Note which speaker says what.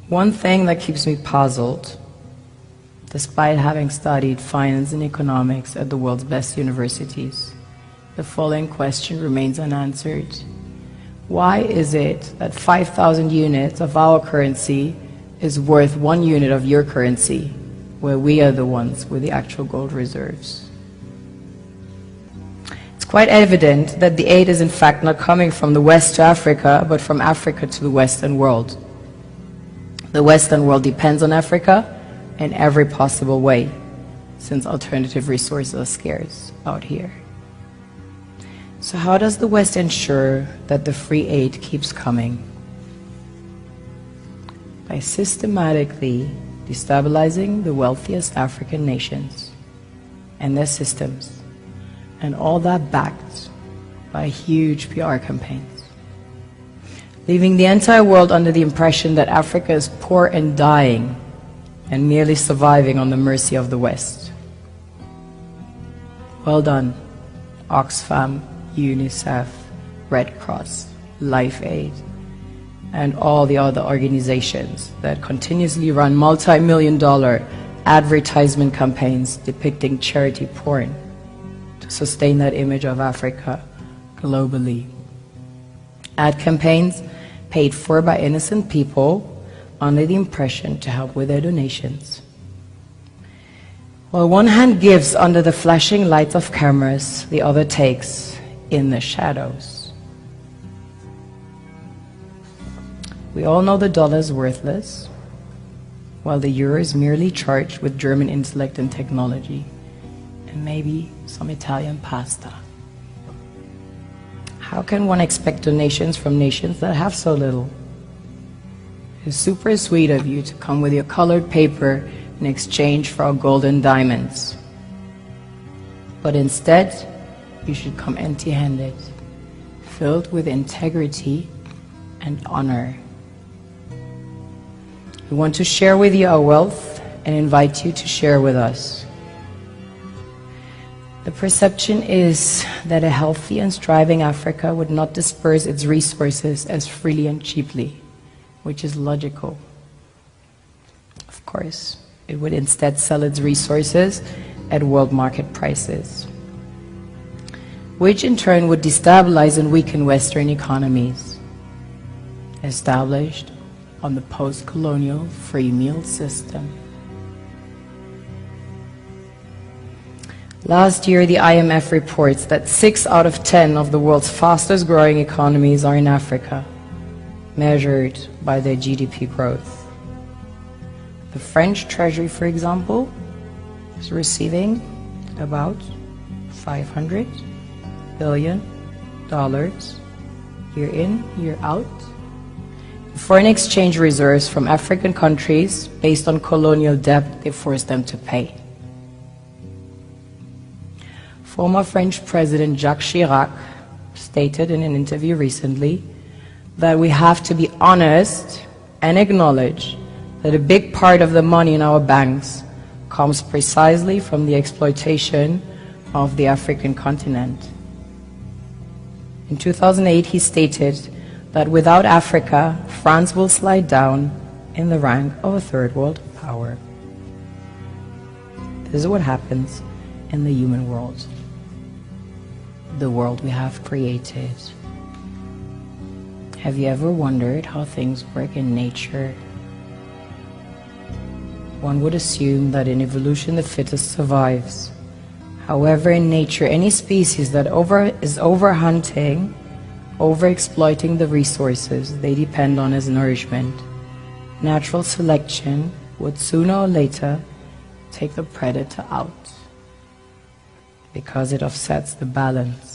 Speaker 1: One thing that keeps me puzzled, despite having studied finance and economics at the world's best universities, the following question remains unanswered. Why is it that 5,000 units of our currency is worth 1 unit of your currency, where we are the ones with the actual gold reserves? It's quite evident that the aid is in fact not coming from the West to Africa, but from Africa to the Western world. The Western world depends on Africa in every possible way, since alternative resources are scarce out here. So how does the West ensure that the free aid keeps coming? By systematically destabilizing the wealthiest African nations and their systems, and all that backed by huge PR campaigns, leaving the entire world under the impression that Africa is poor and dying and merely surviving on the mercy of the West. Well done, Oxfam, UNICEF, Red Cross, Life Aid, and all the other organizations that continuously run multi-million-dollar advertisement campaigns depicting charity porn to sustain that image of Africa globally. Ad campaigns paid for by innocent people under the impression to help with their donations. While one hand gives under the flashing lights of cameras, the other takes in the shadows. We all know the dollar is worthless, while the euro is merely charged with German intellect and technology, and maybe some Italian pasta. How can one expect donations from nations that have so little? It's super sweet of you to come with your colored paper in exchange for our golden diamonds. But instead, you should come empty-handed, filled with integrity and honor. We want to share with you our wealth and invite you to share with us. The perception is that a healthy and striving Africa would not disperse its resources as freely and cheaply, which is logical. Of course, it would instead sell its resources at world market prices, which in turn would destabilize and weaken Western economies, established on the post-colonial free meal system. Last year, the IMF reports that 6 out of 10 of the world's fastest growing economies are in Africa, measured by their GDP growth. The French Treasury, for example, is receiving about $500 billion year in, year out, in foreign exchange reserves from African countries based on colonial debt they forced them to pay. Former French President Jacques Chirac stated in an interview recently that we have to be honest and acknowledge that a big part of the money in our banks comes precisely from the exploitation of the African continent. In 2008, he stated that without Africa, France will slide down in the rank of a third world power. This is what happens in the human world, the world we have created. Have you ever wondered how things work in nature? One would assume that in evolution the fittest survives. However, in nature, any species that is overhunting, overexploiting the resources they depend on as nourishment, natural selection would sooner or later take the predator out, because it offsets the balance.